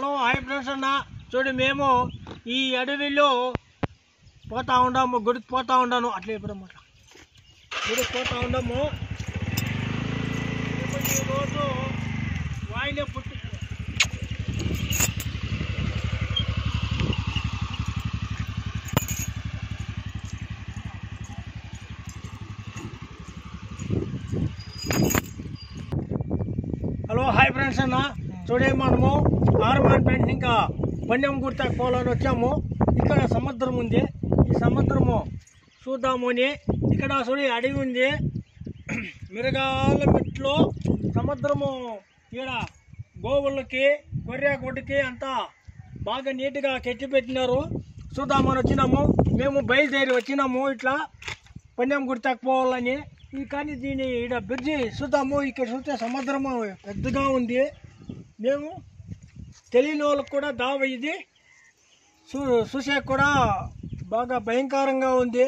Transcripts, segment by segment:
Hello hi friends అన్న చూడు మేము ఈ అడవిలో పోతా ఉన్నాము గుడికి పోతా ఉన్నాను అట్లా ఎప్పుడన్నమాట గుడికి పోతా ఉన్నాము ఈరోజు వాయిలే పుట్టి హలో హాయ్ ఫ్రెండ్స్ అన్న చూడే మనము ఆర్మాన్పేట ఇంకా పన్నెం గుర్తాకు పోవాలని వచ్చాము. ఇక్కడ సముద్రం ఉంది, ఈ సముద్రము చూద్దాము అని. ఇక్కడ చూడి అడవి ఉంది, మిరగాల మెట్లో సముద్రము. ఈడ గోవులకి గొర్రె అంతా బాగా నీట్గా కెట్టి పెట్టినారు. చూద్దామని వచ్చినాము. మేము బయలుదేరి వచ్చినాము ఇట్లా పన్నెం గుర్తాకు పోవాలని. కానీ దీని ఇక్కడ బ్రిడ్జి చూద్దాము. ఇక్కడ చూస్తే సముద్రము పెద్దగా ఉంది. మేము తెలియని వాళ్ళకు కూడా దావ ఇది చూసే కూడా బాగా భయంకరంగా ఉంది.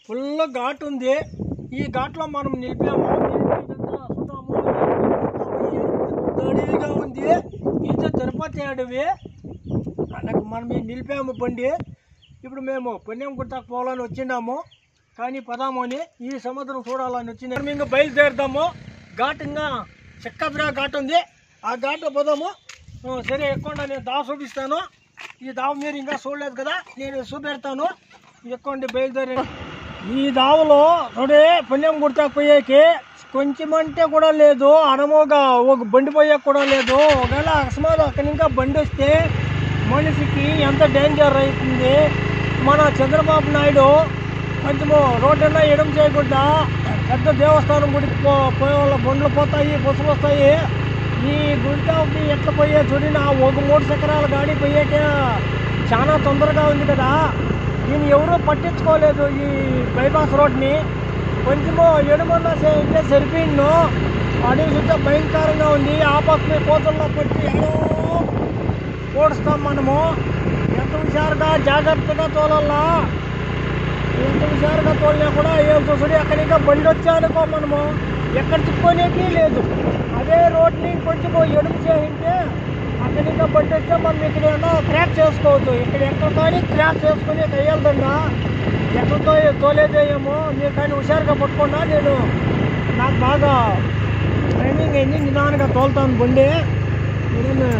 ఫుల్ ఘాట్ ఉంది. ఈ ఘాట్లో మనం నిలిపాము. చూద్దాము అడవిగా ఉంది. ఇది తిరుపతి అడవి. నాకు మనం నిలిపాము బండి. ఇప్పుడు మేము పన్నెం గుర్తాకు పోవాలని వచ్చినాము. కానీ పదాము అని ఈ సముద్రం చూడాలని వచ్చింది. మేము ఇంకా బయలుదేరుదాము. ఘాట్ ఇంకా చక్కగా ఘాట్ ఉంది. ఆ ఘాట్లో పోదాము. సరే ఎక్కువ నేను దావ చూపిస్తాను. ఈ దావ మీరు ఇంకా చూడలేదు కదా, నేను చూపెడతాను. ఎక్కువండి బయలుదేరి. ఈ దావలో చూడే పన్నెం గుర్తాకు పోయేకి కొంచెం అంటే కూడా లేదు, అనమోగా ఒక బండి పోయేకి కూడా లేదు. ఒకవేళ అకస్మాత్ అక్కడి ఇంకా బండి వస్తే మనిషికి ఎంత డేంజర్ అవుతుంది. మన చంద్రబాబు నాయుడు కొంచెము రోడ్డన్నా ఎడం చేయకుండా పెద్ద దేవస్థానం గుడికి పోయే వాళ్ళ బండ్లు పోతాయి, బస్సులు వస్తాయి. ఈ గుడికి ఎట్లా పోయే చూడిన ఒక 3 చక్రాల గాడి పోయేకే చాలా తొందరగా ఉంది కదా. దీన్ని ఎవరూ పట్టించుకోలేదు. ఈ బైపాస్ రోడ్ని కొంచెము ఎడమన్నా చేయంటే సరిపోయిండు. అడవి చూస్తే భయంకరంగా ఉంది. ఆ పక్కనే కోతల్లో పెట్టి ఎడో ఓడుస్తాం మనము. ఎంత హుషారుగా జాగ్రత్తగా తోలల్లా. ఎంత హుషారుగా తోలినా కూడా ఏం చూసుడు అక్కడి ఇంకా బండి వచ్చానుకో మనము ఎక్కడ తిప్పుకోనేకి లేదు. అదే రోడ్ని కొంచెం ఎడుపు చేయింటే అక్కడి ఇంకా బండి వచ్చా మనం ఇక్కడ ఏమన్నా క్రాక్ చేసుకోవచ్చు. ఇక్కడ ఎక్కడ కానీ క్రాక్ చేసుకుని వేయాలదన్నా ఎక్కడితో తోలేదే ఏమో. మీరు కానీ హుషారుగా పట్టుకున్నా. నాకు బాగా ట్రైనింగ్ అయింది. నిదానంగా తోలుతాను బండి. నేను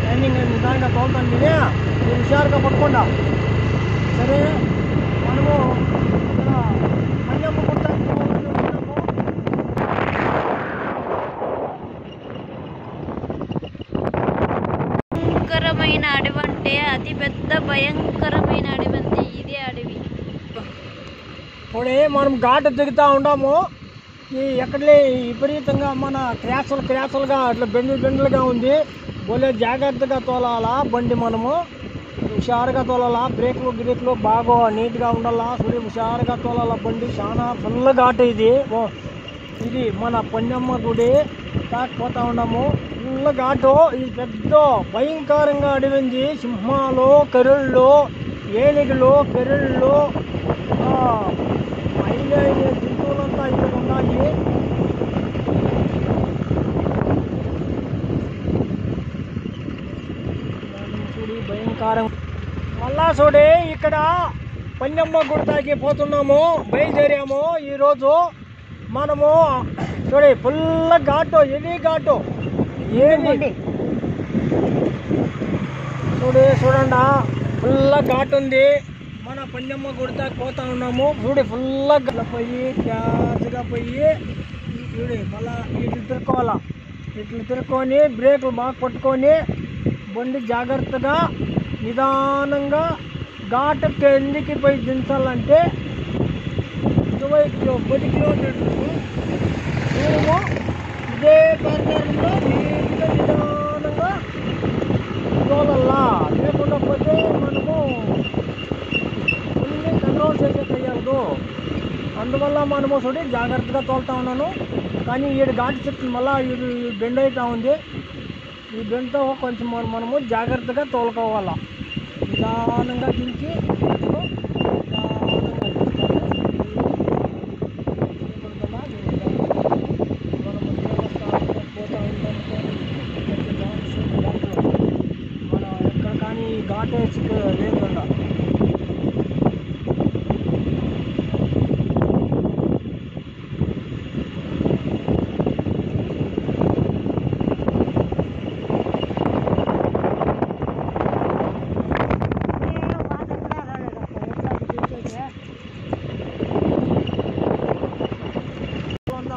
ట్రైనింగ్ అయింది, నిదానంగా తోలుతాను. మీరు హుషారుగా పట్టుకుండా. సరే మనము ఇక్కడ పన్నెం గుర్తాకు భయంకరమైన అడవి అంటే అతి పెద్ద భయంకరమైన అడవి అంటే ఇదే అడవి. ఇప్పుడే మనం ఘాటు దిగుతూ ఉన్నాము. ఈ ఎక్కడలే విపరీతంగా మన క్రాసులుగా అట్లా బెండులుగా ఉంది. బోలే జాగ్రత్తగా తోలాలా బండి. మనము హుషారుగా తోలాలా. బ్రేకులు బాగా నీట్గా ఉండాలా. చూడి హుషారుగా తోలాలా బండి. చాలా ఫుల్ ఘాటు ఇది మన పన్నెమ్మ గుడి కాకపోతా ఉన్నాము. ఫుల్ ఘాటు. ఇది పెద్ద భయంకరంగా అడివింది. సింహాలు, కరుళ్ళు, ఏనుగులు, పెరుళ్ళు, అయిన జంతువులంతా ఇక్కడ ఉన్నాయి. చూడి భయంకరం. మళ్ళా చూడి ఇక్కడ పన్నెమ్మ గుడికి పోతున్నాము. బయలుదేరాము ఈరోజు మనము. చూడి ఫుల్ ఘాటు, హెవీ ఘాటు. ఏంటి చూడండి ఫుల్ ఘాటు ఉంది. మన పన్నెమ్మ గుడికి పోతా ఉన్నాము. చూడి ఫుల్ పోయి క్యాచ్గా పోయి చూడి మళ్ళా ఇట్లు తిరుక్కోవాలా. ఇట్లు తిరుక్కొని బ్రేకులు బాగా పట్టుకొని బండి జాగ్రత్తగా నిదానంగా ఘాటు కిందికి పోయి దించాలంటే 10 కిలోమీటర్లు మేము ఇదే ప్రకారంలో నీట్గా నిదానంగా తోలల్లా. లేకుండా పోతే మనము కొన్ని కంట్రోల్ చేసేయగలదు. అందువల్ల మనము చూడి జాగ్రత్తగా తోలుతా ఉన్నాను. కానీ ఈడు ఘాటు చెట్టు మళ్ళీ ఇది బెండ్ అవుతూ ఉంది. ఈ బెండ్తో కొంచెం మనము జాగ్రత్తగా తోలుకోవాలా. నిదానంగా దించి దాటేసి లేకుండా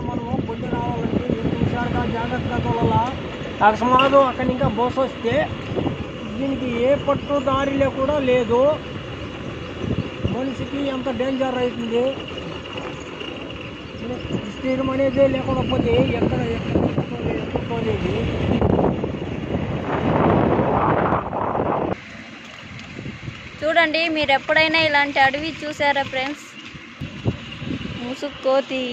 మనము పొద్దు రావాలంటే ఎంత హుషారుగా జాగ్రత్తగా తోలాలా. అకస్మాత్తు అక్కడి ఇంకా బస్సు వస్తే దీనికి ఏ పట్టు దారిలో కూడా లేదు. మనిషికి ఎంత డేంజర్ అవుతుంది. స్థిరం అనేది లేకుండా పోతే ఎక్కడ పోలేదు. చూడండి, మీరు ఎప్పుడైనా ఇలాంటి అడవి చూసారా ఫ్రెండ్స్? ముసుగు కోతి